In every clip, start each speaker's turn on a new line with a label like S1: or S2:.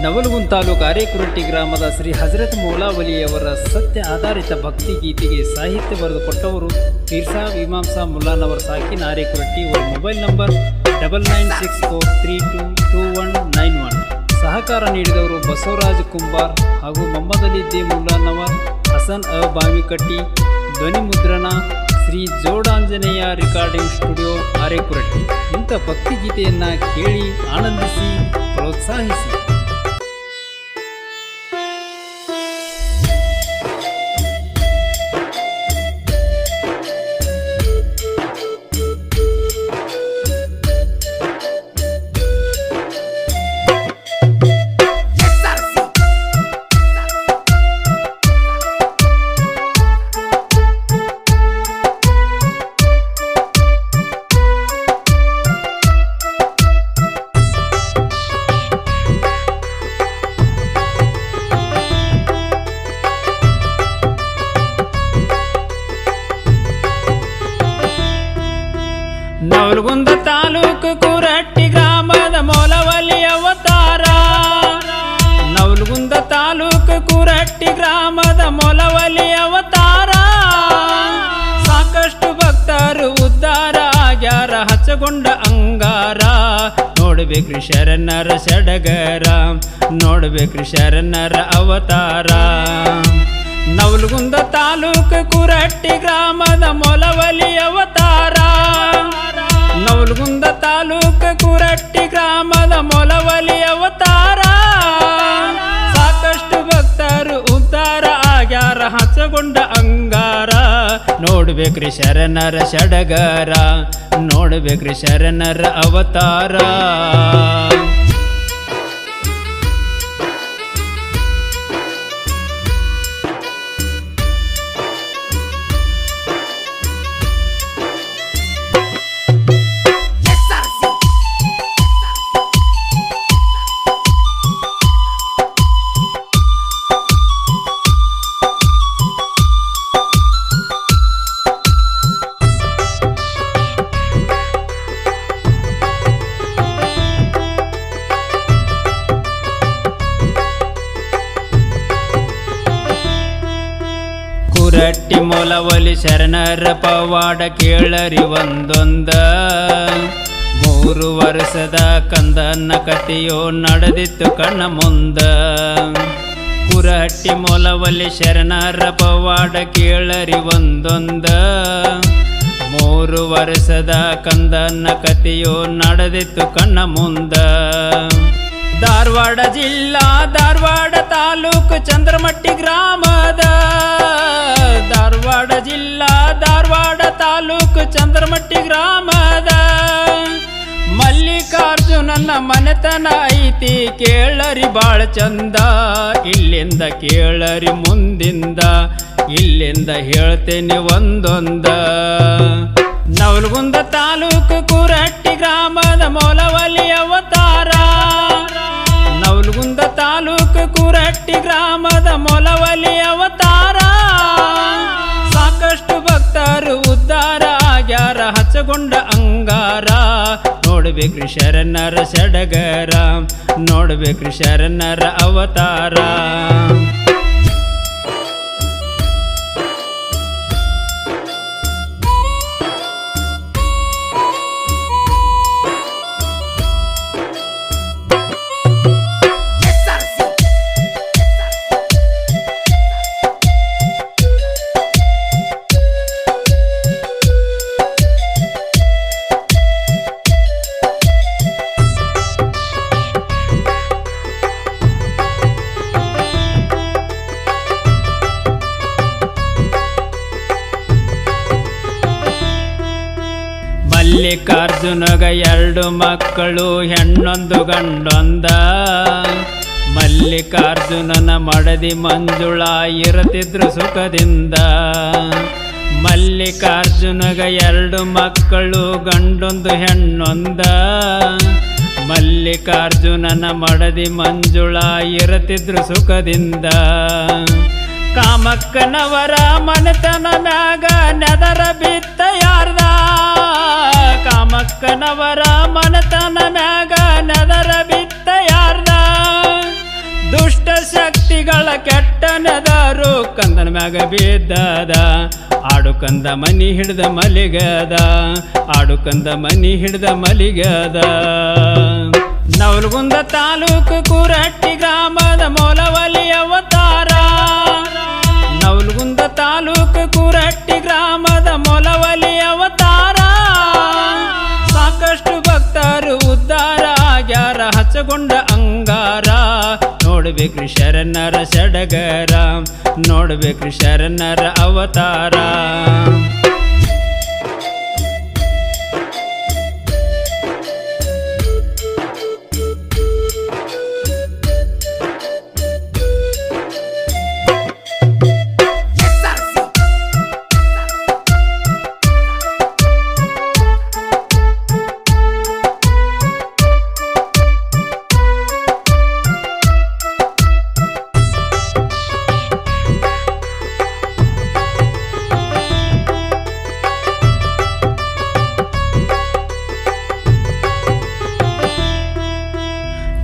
S1: ನವಲಗುಂದ ತಾಲೂಕು ಅರೇಕುರಟ್ಟಿ ಗ್ರಾಮದ ಶ್ರೀ ಹಜರತ್ ಮೌಲಾವಲಿಯವರ ಸತ್ಯ ಆಧಾರಿತ ಭಕ್ತಿ ಗೀತೆಗೆ ಸಾಹಿತ್ಯ ಬರೆದುಕೊಟ್ಟವರು ಪೀರ್ಸಾಬ್ ಇಮಾಮ್ಸಾ ಮುಲ್ಲಾನವರ್ ಸಾಕಿನ್ ಅರೇಕುರಟ್ಟಿ. ಅವರ ಮೊಬೈಲ್ ನಂಬರ್ 9964322191. ಸಹಕಾರ ನೀಡಿದವರು ಬಸವರಾಜ್ ಕುಂಬಾರ್ ಹಾಗೂ ಮೊಹಮ್ಮದ್ ಅಲಿ ದಿ ಮುಲ್ಲಾನವರ್, ಹಸನ್ ಬಾವಿಕಟ್ಟಿ. ಧ್ವನಿ ಮುದ್ರಣ ಶ್ರೀ ಜೋಡಾಂಜನೇಯ ರೆಕಾರ್ಡಿಂಗ್ ಸ್ಟುಡಿಯೋ ಅರೇಕುರಟ್ಟಿ. ಇಂಥ ಭಕ್ತಿ ಗೀತೆಯನ್ನು ಕೇಳಿ ಆನಂದಿಸಿ, ಪ್ರೋತ್ಸಾಹಿಸಿ. ನವಲಗುಂದ ತಾಲೂಕು ಕುರಟ್ಟಿ ಗ್ರಾಮದ ಮೌಲವಲಿ ಅವತಾರ. ನವಲಗುಂದ ತಾಲೂಕು ಕುರಟ್ಟಿ ಗ್ರಾಮದ ಮೌಲವಲಿ ಅವತಾರ. ಸಾಕಷ್ಟು ಭಕ್ತರು ಉದ್ಧಾರ ಆಗ್ಯಾರ, ಹಚ್ಚಗೊಂಡ ಅಂಗಾರ. ನೋಡ್ಬೇಕ್ರಿ ಶರಣರ ಸಡಗರ, ನೋಡ್ಬೇಕ್ರಿ ಶರಣರ ಅವತಾರ. ನವಲಗುಂದ ತಾಲೂಕು ಕುರಟ್ಟಿ ಗ್ರಾಮದ ಮೌಲವಲಿ ಅವತಾರ. ನವಲಗುಂದ ತಾಲೂಕು ಕುರಟ್ಟಿ ಗ್ರಾಮದ ಮೌಲವಲಿ ಅವತಾರ. ಸಾಕಷ್ಟು ಭಕ್ತರು ಉದ್ಧಾರ ಆಗ್ಯಾರ, ಹಚ್ಚಗೊಂಡ ಅಂಗಾರ. ನೋಡ್ಬೇಕ್ರಿ ಶರಣರ ಸಡಗರ, ನೋಡ್ಬೇಕ್ರಿ ಶರಣರ ಅವತಾರ. ಕುರಟ್ಟಿ ಮೌಲವಲಿ ಶರಣರ ಪವಾಡ ಕೇಳರಿ ಒಂದೊಂದ. 3 ವರ್ಷದ ಕಂದನ ಕಥೆಯೋ ನಡೆದಿತ್ತು ಕಣ್ಣ ಮುಂದ. ಕುರಟ್ಟಿ ಮೌಲವಲಿ ಶರಣರ ಪವಾಡ ಕೇಳರಿ ಒಂದೊಂದ. 3 ವರ್ಷದ ಕಂದನ ಕಥೆಯೋ ನಡೆದಿತ್ತು ಕಣ್ಣ ಮುಂದ. ಧಾರವಾಡ ಜಿಲ್ಲಾ ಧಾರವಾಡ ತಾಲೂಕು ಚಂದ್ರಮಟ್ಟಿ ಗ್ರಾಮದ. ಧಾರವಾಡ ಜಿಲ್ಲಾ ಧಾರವಾಡ ತಾಲೂಕು ಚಂದ್ರಮಟ್ಟಿ ಗ್ರಾಮದ. ಮಲ್ಲಿಕಾರ್ಜುನನ ಮನೆತನ ಐತಿ ಕೇಳರಿ ಬಾಳ ಚಂದ. ಇಲ್ಲಿಂದ ಕೇಳರಿ ಮುಂದಿಂದ, ಇಲ್ಲಿಂದ ಹೇಳ್ತೇನೆ ಒಂದೊಂದ. ನವಲಗುಂದ ತಾಲೂಕು ಕುರಟ್ಟಿ ಗ್ರಾಮದ ಮೌಲವಲಿ ಅವತಾರ. ನವಲಗುಂದ ತಾಲೂಕು ಕುರಟ್ಟಿ ಗ್ರಾಮದ ಮೌಲವಲಿ ಅವತಾರ. ಸಾಕಷ್ಟು ಭಕ್ತರು ಉದ್ಧಾರ ಆಗ್ಯಾರ, ಹಚ್ಚಗೊಂಡ ಅಂಗಾರ. ನೋಡ್ಬೇಕ್ರಿ ಶರಣರ ಸಡಗರ, ನೋಡ್ಬೇಕ್ರಿ ಶರಣರ ಅವತಾರ. ಮಲ್ಲಿಕಾರ್ಜುನಗ 2 ಮಕ್ಕಳು, ಹೆಣ್ಣೊಂದು ಗಂಡೊಂದ. ಮಲ್ಲಿಕಾರ್ಜುನನ ಮಡದಿ ಮಂಜುಳ ಇರುತ್ತಿದ್ರು ಸುಖದಿಂದ. ಮಲ್ಲಿಕಾರ್ಜುನಗ 2 ಮಕ್ಕಳು, ಗಂಡೊಂದು ಹೆಣ್ಣೊಂದ. ಮಲ್ಲಿಕಾರ್ಜುನನ ಮಡದಿ ಮಂಜುಳ ಇರುತ್ತಿದ್ರು ಸುಖದಿಂದ. ಕಾಮಕ್ಕನವರ ಮನೆತನ ಮ್ಯಾಗ ನೆದರ ಬಿತ್ತ ಯಾರ್ದ. ಕಾಮಕ್ಕನವರ ಮನೆತನ ಮ್ಯಾಗ ನೆದರ ಬಿತ್ತ ಯಾರ್ದ. ಕೈಗಳ ಕೆಟ್ಟ ನೆದರು ಕಂದನ ಮ್ಯಾಗ ಬಿದ್ದದ ಆಡು ಕಂದ ಮನಿ ಹಿಡ್ದ ಮಲಿಗದ ಆಡು ಕಂದ ಮನಿ ಹಿಡ್ದ ಮಲಿಗದ ನವಲಗುಂದ ತಾಲೂಕು ಕುರಟ್ಟಿ ಗ್ರಾಮದ ಮೊಲವಲಿ ಅವತಾರ ನವಲಗುಂದ ತಾಲೂಕು ಕುರಟ್ಟಿ ಗ್ರಾಮದ ಮೊಲವಲಿ ಅವತಾರ ಸಾಕಷ್ಟು ಭಕ್ತರು ಉದ್ಧಾರ ಆಗ್ಯಾರ ಹಚ್ಚಗೊಂಡ ಅಂಗಾರ ನೋಡ್ಬೇಕ್ರಿ ಶರಣರ ಸಡಗರ ನೋಡ್ಬೇಕ್ರಿ ಶರಣರ ಅವತಾರ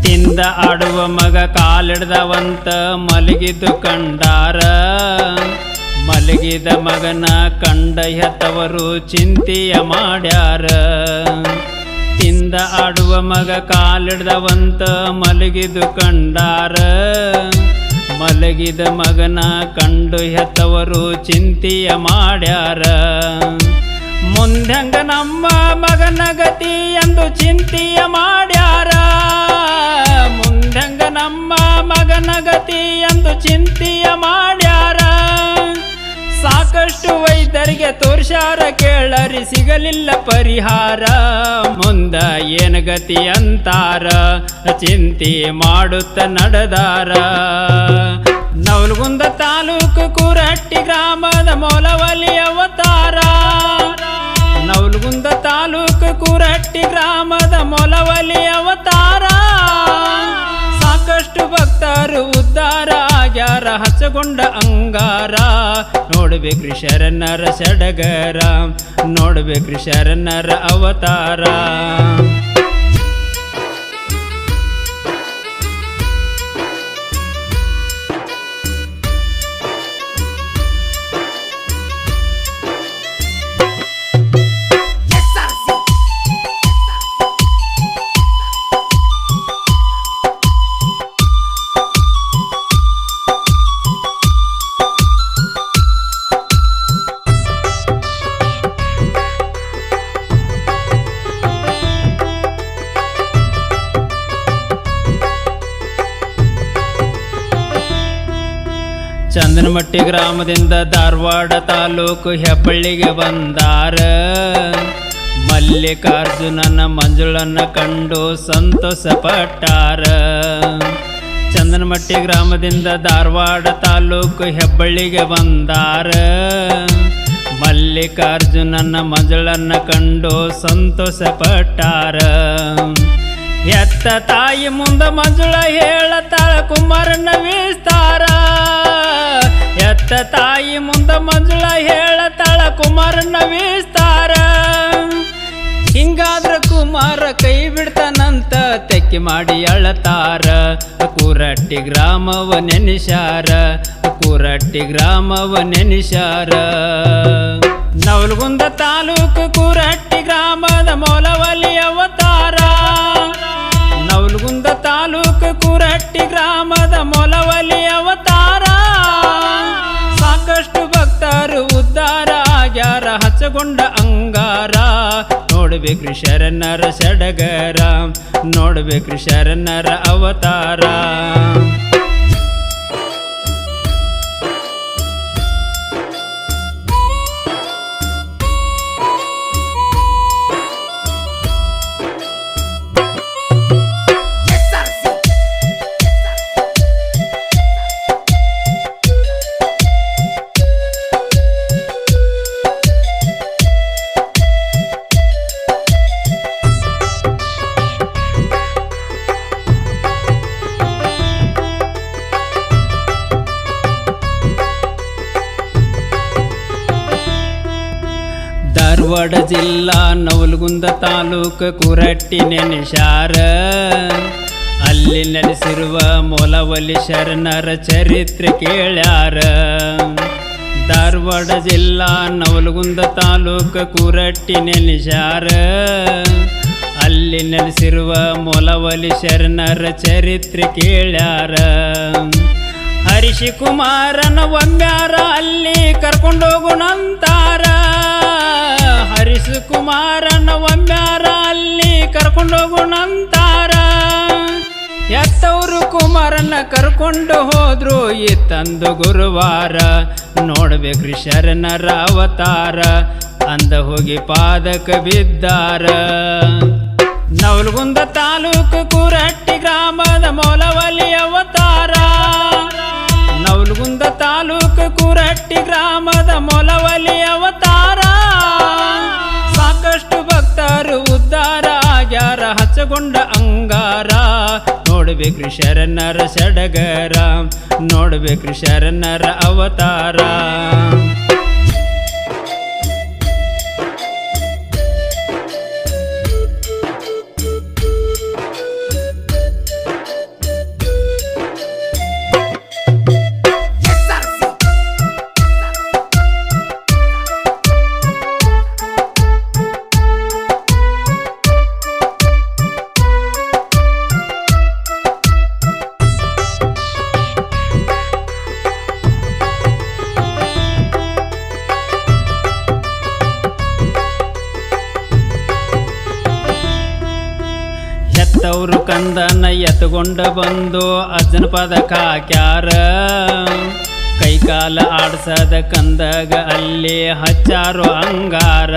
S1: ತಿಂದ ಆಡುವ ಮಗ ಕಾಲಿಡ್ದವಂತ ಮಲಗಿದ್ದು ಕಂಡಾರ ಮಲಗಿದ ಮಗನ ಕಂಡ ಹೆತ್ತವರು ಚಿಂತೆಯ ಮಾಡ್ಯಾರ ತಿಂದ ಆಡುವ ಮಗ ಕಾಲಿಡ್ದವಂತ ಮಲಗಿದ್ದು ಕಂಡಾರ ಮಲಗಿದ ಮಗನ ಕಂಡು ಹೆತ್ತವರು ಚಿಂತೆಯ ಮಾಡ್ಯಾರ ಮುಂದಂಗ ನಮ್ಮ ಮಗನ ಗತಿ ಎಂದು ಚಿಂತೆಯ ಮಾಡ್ಯಾರ ಮುಂದಂಗ ನಮ್ಮ ಮಗನ ಗತಿ ಎಂದು ಚಿಂತೆಯ ಮಾಡ್ಯಾರ ಸಾಕಷ್ಟು ವೈದ್ಯರಿಗೆ ತೋರ್ಸ್ಯಾರ ಕೇಳರಿ ಸಿಗಲಿಲ್ಲ ಪರಿಹಾರ ಮುಂದ ಏನ ಗತಿ ಅಂತಾರ ಚಿಂತೆ ಮಾಡುತ್ತ ನಡೆದಾರ ನವಲಗುಂದ ತಾಲೂಕು ಕುರಟ್ಟಿ ಗ್ರಾಮದ ಮೊಲವಲಿ ಅವತಾರ ನವಲಗುಂದ ತಾಲೂಕು ಕುರಟ್ಟಿ ಗ್ರಾಮದ ಮೊಲವಲಿ ಅವತಾರ ಸಾಕಷ್ಟು ಭಕ್ತರು ಉದ್ಧಾರ ಆಗ್ಯಾರ ಹಚ್ಚಗೊಂಡ ಅಂಗಾರ ನೋಡ್ಬೇಕ್ರಿ ಶರಣರ ಸಡಗರ ನೋಡ್ಬೇಕ್ರಿ ಶರಣರ ಅವತಾರ ಚಂದನಮಟ್ಟಿ ಗ್ರಾಮದಿಂದ ಧಾರವಾಡ ತಾಲೂಕು ಹೆಬ್ಬಳ್ಳಿಗೆ ಬಂದಾರ ಮಲ್ಲಿಕಾರ್ಜುನನ ಮಂಜುಳನ್ನ ಕಂಡು ಸಂತೋಷ ಪಟ್ಟಾರ ಚಂದನಮಟ್ಟಿ ಗ್ರಾಮದಿಂದ ಧಾರವಾಡ ತಾಲೂಕು ಹೆಬ್ಬಳ್ಳಿಗೆ ಬಂದಾರ ಮಲ್ಲಿಕಾರ್ಜುನನ ಮಂಜುಳನ್ನ ಕಂಡು ಸಂತೋಷ ಪಟ್ಟಾರ ಎತ್ತ ತಾಯಿ ಮುಂದ ಮಂಜುಳ ಹೇಳತಾಳ ಕುಮಾರನ ವಿಸ್ತಾರ ಎತ್ತ ತಾಯಿ ಮುಂದ ಮಂಜುಳ ಹೇಳತಾಳ ಕುಮಾರನ ವಿಸ್ತಾರ ಹಿಂಗಾದ್ರ ಕುಮಾರ ಕೈ ಬಿಡ್ತಾನಂತ ತೆಕ್ಕಿ ಮಾಡಿ ಅಳತಾರ ಕುರಟ್ಟಿ ಗ್ರಾಮವ ನೆನಿಶಾರ ಕುರಟ್ಟಿ ಗ್ರಾಮವ ನೆನಿಶಾರ ನವಲಗುಂದ ತಾಲೂಕು ಕುರಟ್ಟಿ ಗ್ರಾಮದ ಮೊಲವಲಿ ಅವತಾರ ನವಲಗುಂದ ತಾಲೂಕು ಕುರಟ್ಟಿ ಗ್ರಾಮದ ಮೊಲವಲಿ ಅವತಾರ ಸಾಕಷ್ಟು ಭಕ್ತರು ಉದ್ಧಾರ ಆಗ್ಯಾರ ಹಚ್ಚಗೊಂಡ ಅಂಗಾರ ನೋಡ್ಬೇಕ್ರಿ ಶರಣರ ಸಡಗರ ನೋಡ್ಬೇಕ್ರಿ ಶರಣರ ಅವತಾರ ಧಾರವಾಡ ಜಿಲ್ಲಾ ನವಲಗುಂದ ತಾಲೂಕು ಕುರಟ್ಟಿ ನೆನಿಶಾರ ಅಲ್ಲಿ ನೆಲೆಸಿರುವ ಮೊಲವಲಿ ಶರಣರ ಚರಿತ್ರೆ ಕೇಳ್ಯಾರ. ಧಾರವಾಡ ಜಿಲ್ಲಾ ನವಲಗುಂದ ತಾಲೂಕು ಕುರಟ್ಟಿ ನೆಲೆಸ್ಯಾರ. ಅಲ್ಲಿ ನೆಲೆಸಿರುವ ಮೊಲವಲಿ ಶರಣರ ಚರಿತ್ರೆ ಕೇಳ್ಯಾರ. ಹರಿಶಿ ಕುಮಾರನ ಒಮ್ಮ್ಯಾರ ಅಲ್ಲಿ ಕರ್ಕೊಂಡೋಗುಣಂತಾರ. ಹರಿಶಿ ಕುಮಾರನ ಒಮ್ಮ್ಯಾರ ಅಲ್ಲಿ ಕರ್ಕೊಂಡೋಗುಣಂತಾರ. ಎತ್ತವರು ಕುಮಾರನ ಕರ್ಕೊಂಡು ಹೋದ್ರು ಇತ್ತಂದು ಗುರುವಾರ. ನೋಡ್ಬೇಕ್ರಿ ಶರಣರ ಅವತಾರ ಅಂದ ಹೋಗಿ ಪಾದಕ ಬಿದ್ದಾರ. ನವಲಗುಂದ ತಾಲೂಕು ಕುರಟ್ಟಿ ಗ್ರಾಮದ ಮೊಲವಲಿ ಅವತಾರ. ನವಲಗುಂದ ತಾಲೂಕು ಕುರಟ್ಟಿ ಗ್ರಾಮದ ಮೊಲವಲಿ ಅವತಾರ. ಸಾಕಷ್ಟು ಭಕ್ತರು ಉದ್ಧಾರ ಆಗ್ಯಾರ ಹಚ್ಚಗೊಂಡ ಅಂಗಾರ. ನೋಡ್ಬೇಕ್ರಿ ಶರಣರ ಸಡಗರ, ನೋಡ್ಬೇಕ್ರಿ ಶರಣರ ಅವತಾರ. ಎತ್ತವರು ಕಂದನ ಎತ್ತುಕೊಂಡ ಬಂದು ಅಜ್ಜನ ಪದಕ ಹಾಕ್ಯಾರ. ಕೈಕಾಲ ಆಡ್ಸದ ಕಂದಾಗ ಅಲ್ಲಿ ಹಚ್ಚಾರು ಅಂಗಾರ.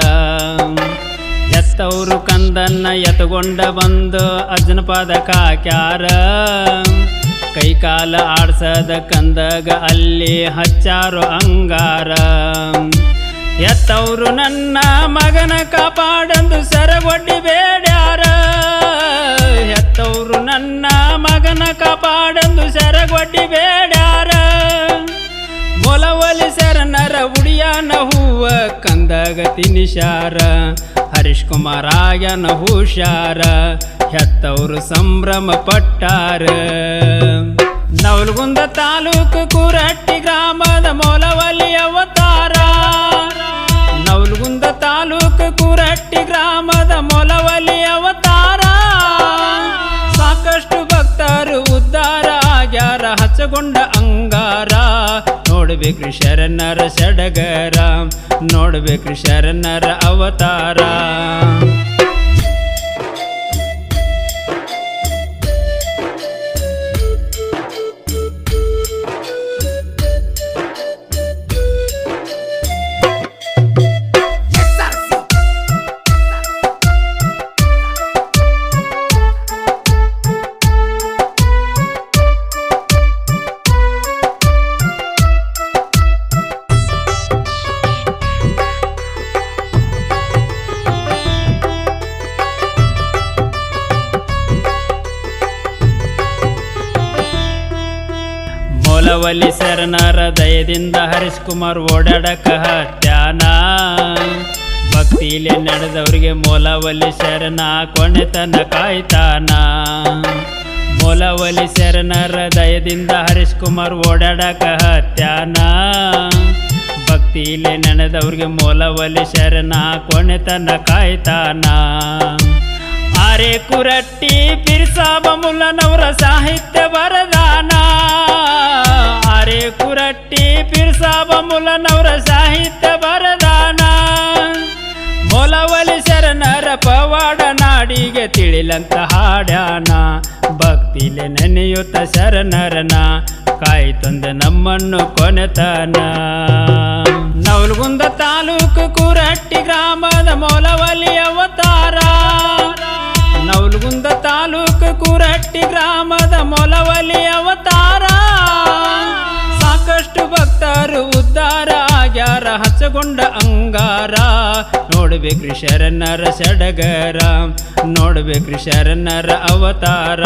S1: ಎತ್ತವರು ಕಂದನ್ನ ಎತ್ತುಕೊಂಡ ಬಂದು ಅಜ್ಜನ ಪದಕ ಹಾಕ್ಯಾರ. ಕೈಕಾಲ ಆಡ್ಸದ ಕಂದಾಗ ಅಲ್ಲಿ ಹಚ್ಚಾರು ಅಂಗಾರ. ಎತ್ತವರು ನನ್ನ ಮಗನ ಕಾಪಾಡಂದು ಸರಗೊಡ್ಡಿ ಬೇಡ್ಯಾರ. ಎತ್ತವರು ನನ್ನ ಮಗನ ಕಾಪಾಡಂದು ಸರಗೊಡ್ಡಿ ಬೇಡ್ಯಾರ. ಮೊಲವಲಿ ಶರಣರ ಉಡಿಯಾನ ಹೂವ ಕಂದಾಗ ತಿನಿಶಾರ. ಹರೀಶ್ ಕುಮಾರಾಯನ ಹುಷಾರ ಹೆತ್ತವರು ಸಂಭ್ರಮ ಪಟ್ಟಾರ. ನವಲಗುಂದ ತಾಲೂಕು ಕುರಟ್ಟಿ ಗ್ರಾಮದ ಮೊಲವಲಿ ಅವತಾರ. ನವಲಗುಂದ ತಾಲೂಕು ಕುರಟ್ಟಿ ಗ್ರಾಮದ ಮೊಲವಲಿ ಅವತಾರ. ಸಾಕಷ್ಟು ಭಕ್ತರು ಉದ್ಧಾರ ಆಗ್ಯಾರ ಹಚ್ಚಗೊಂಡ ಅಂಗಾರ. ನೋಡ್ಬೇಕ್ರಿ ಶರಣರ ಸಡಗರ, ನೋಡ್ಬೇಕ್ರಿ ಶರಣರ ಅವತಾರ. ಮೊಲವಲಿ ಶರಣರ ದಯದಿಂದ ಹರೀಶ್ ಕುಮಾರ್ ಓಡಾಡಕ ಹತ್ಯಾನ. ಭಕ್ತಿಲೆ ನಡೆದವ್ರಿಗೆ ಮೊಲವಲಿ ಶರಣ ಕೊನೆತನ ಕಾಯ್ತಾನ. ಮೊಲವಲಿ ಶರಣರ ದಯದಿಂದ ಹರೀಶ್ ಕುಮಾರ್ ಓಡಾಡಕ ಹತ್ಯಾನ. ಭಕ್ತಿಲೆ ನಡೆದವ್ರಿಗೆ ಮೊಲವಲಿ ಶರಣ ಕೊನೆತನ ಕಾಯ್ತಾನ. ಆರೆ ಕುರಟ್ಟಿ ಪಿರ್ಸಾಬ ಮುಲ್ಲನವರ ಸಾಹಿತ್ಯ ವರದಾನ. ಆರೆ ಕುರಟ್ಟಿ ಪಿರ್ಸಾಬ ಮುಲ್ಲನವರ ಸಾಹಿತ್ಯ ವರದಾನ. ಮೊಲವಲಿ ಶರಣರ ಪವಾಡ ನಾಡಿಗೆ ತಿಳಿಲಂತ ಹಾಡ್ಯಾನ. ಭಕ್ತಿಲೆ ನೆನೆಯುತ್ತ ಶರಣರನ ಕಾಯ್ತಂದೆ ನಮ್ಮನ್ನು ಕೊನೆತನ. ನವಲಗುಂದ ತಾಲೂಕು ಕುರಟ್ಟಿ ಗ್ರಾಮದ ಮೊಲವಲಿ ಅವತಾರ. ನವಲಗುಂದ ತಾಲೂಕು ಕುರಟ್ಟಿ ಗ್ರಾಮದ ಮೊಲವಲಿ ಅವತಾರ. ಸಾಕಷ್ಟು ಭಕ್ತರು ಉದ್ಧಾರ ಆಗ್ಯಾರ ಹಚ್ಚಗೊಂಡ ಅಂಗಾರ. ನೋಡ್ಬೇಕ್ರಿ ಶರಣರ ಸಡಗರ, ನೋಡ್ಬೇಕ್ರಿ ಶರಣರ ಅವತಾರ.